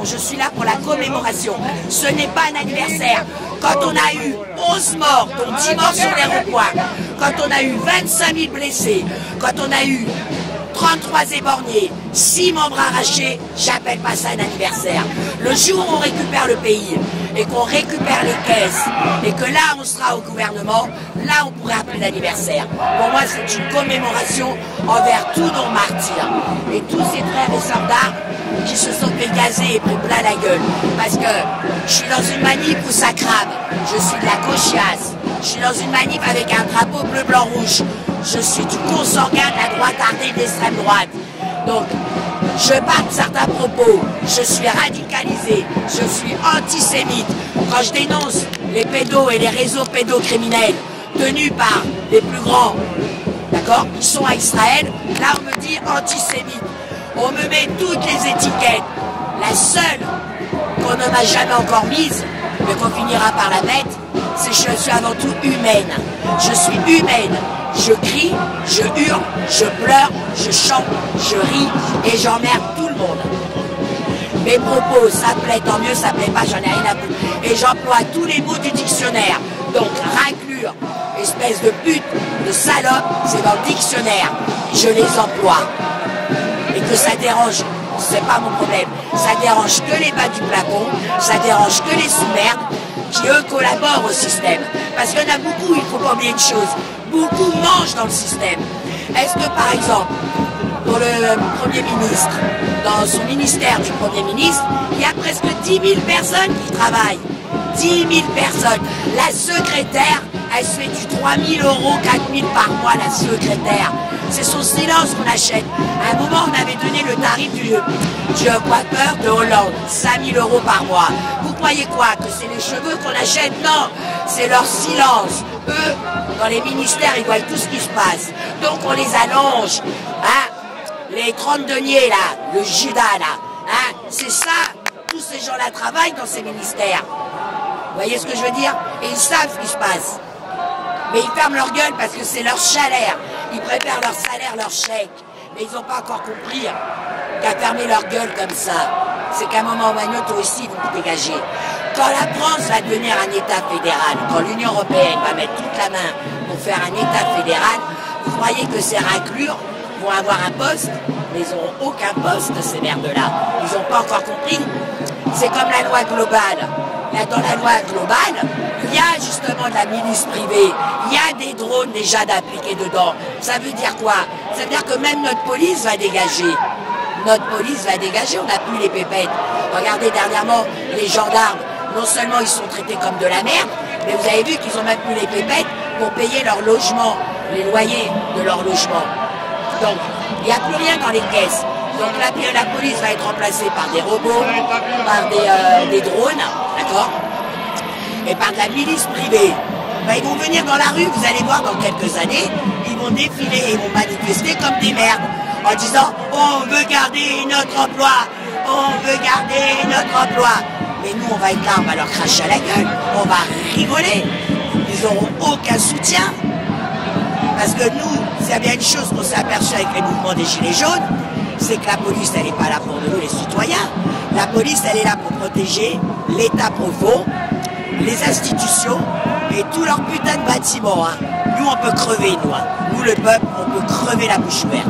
je suis là pour la commémoration. Ce n'est pas un anniversaire. Quand on a eu 11 morts, dont 10 morts sur les ronds-points, quand on a eu 25 000 blessés, quand on a eu 33 éborgnés, 6 membres arrachés, j'appelle pas ça un anniversaire. Le jour où on récupère le pays et qu'on récupère les caisses et que là on sera au gouvernement, là on pourrait appeler l'anniversaire. Pour moi c'est une commémoration envers tous nos martyrs et tous ces frères et sœurs d'armes qui se sont fait gazer et pris plein la gueule. Parce que je suis dans une manif où ça crame, je suis de la gauchiasse, je suis dans une manif avec un drapeau bleu, blanc, rouge. Je suis du consanguin de la droite ardée de l'extrême droite. Donc, je parle de certains propos, je suis radicalisé, je suis antisémite. Quand je dénonce les pédos et les réseaux pédocriminels tenus par les plus grands, d'accord, qui sont à Israël, là on me dit antisémite. On me met toutes les étiquettes. La seule qu'on ne m'a jamais encore mise, mais qu'on finira par la mettre, c'est que je suis avant tout humaine. Je suis humaine. Je crie, je hurle, je pleure, je chante, je ris et j'emmerde tout le monde. Mes propos, ça plaît, tant mieux, ça plaît pas, j'en ai rien à foutre. Et j'emploie tous les mots du dictionnaire. Donc, raclure, espèce de pute, de salope, c'est dans le dictionnaire. Je les emploie. Et que ça dérange, c'est pas mon problème. Ça dérange que les bas du plafond, ça dérange que les sous-merdes, qui eux collaborent au système. Parce qu'il y en a beaucoup, il faut pas oublier une chose. Beaucoup mangent dans le système. Est-ce que par exemple, pour le Premier ministre, dans son ministère du Premier ministre, il y a presque 10 000 personnes qui travaillent. 10 000 personnes. La secrétaire, elle se fait du 3 000 €, 4 000 par mois, la secrétaire. C'est son silence qu'on achète. À un moment, on avait donné le tarif du coiffeur de Hollande, 5 000 € par mois. Vous croyez quoi? Que c'est les cheveux qu'on achète? Non, c'est leur silence. Eux, dans les ministères, ils voient tout ce qui se passe. Donc on les allonge. Hein? Les 30 deniers là, le Judas là, hein? C'est ça. Tous ces gens-là travaillent dans ces ministères. Vous voyez ce que je veux dire? Et ils savent ce qui se passe. Mais ils ferment leur gueule parce que c'est leur salaire. Ils préfèrent leur salaire, leur chèque. Mais ils n'ont pas encore compris qu'à fermer leur gueule comme ça, c'est qu'à un moment ou à un autre aussi, ils vont vous dégager. Quand la France va devenir un État fédéral, quand l'Union européenne va mettre toute la main pour faire un État fédéral, vous croyez que ces raclures vont avoir un poste? Mais ils n'auront aucun poste, ces merdes-là. Ils n'ont pas encore compris. C'est comme la loi globale. Là, dans la loi globale, il y a justement de la milice privée, il y a des drones déjà d'appliquer dedans. Ça veut dire quoi? Ça veut dire que même notre police va dégager. Notre police va dégager, on n'a plus les pépettes. Regardez dernièrement, les gendarmes, non seulement ils sont traités comme de la merde, mais vous avez vu qu'ils ont même plus les pépettes pour payer leur logement, les loyers de leur logement. Donc, il n'y a plus rien dans les caisses. Donc la police va être remplacée par des robots, par des drones, d'accord, et par de la milice privée. Ben, ils vont venir dans la rue, vous allez voir dans quelques années, ils vont défiler et ils vont manifester comme des merdes, en disant « on veut garder notre emploi, on veut garder notre emploi ». Mais nous on va être là, on va leur cracher à la gueule, on va rigoler, ils n'auront aucun soutien. Parce que nous, s'il y a bien une chose qu'on s'est aperçu avec les mouvements des Gilets jaunes, c'est que la police, elle n'est pas là pour nous, les citoyens. La police, elle est là pour protéger l'État profond, les institutions et tous leurs putains de bâtiments. Hein. Nous, on peut crever, nous. Hein. Nous, le peuple, on peut crever la bouche ouverte.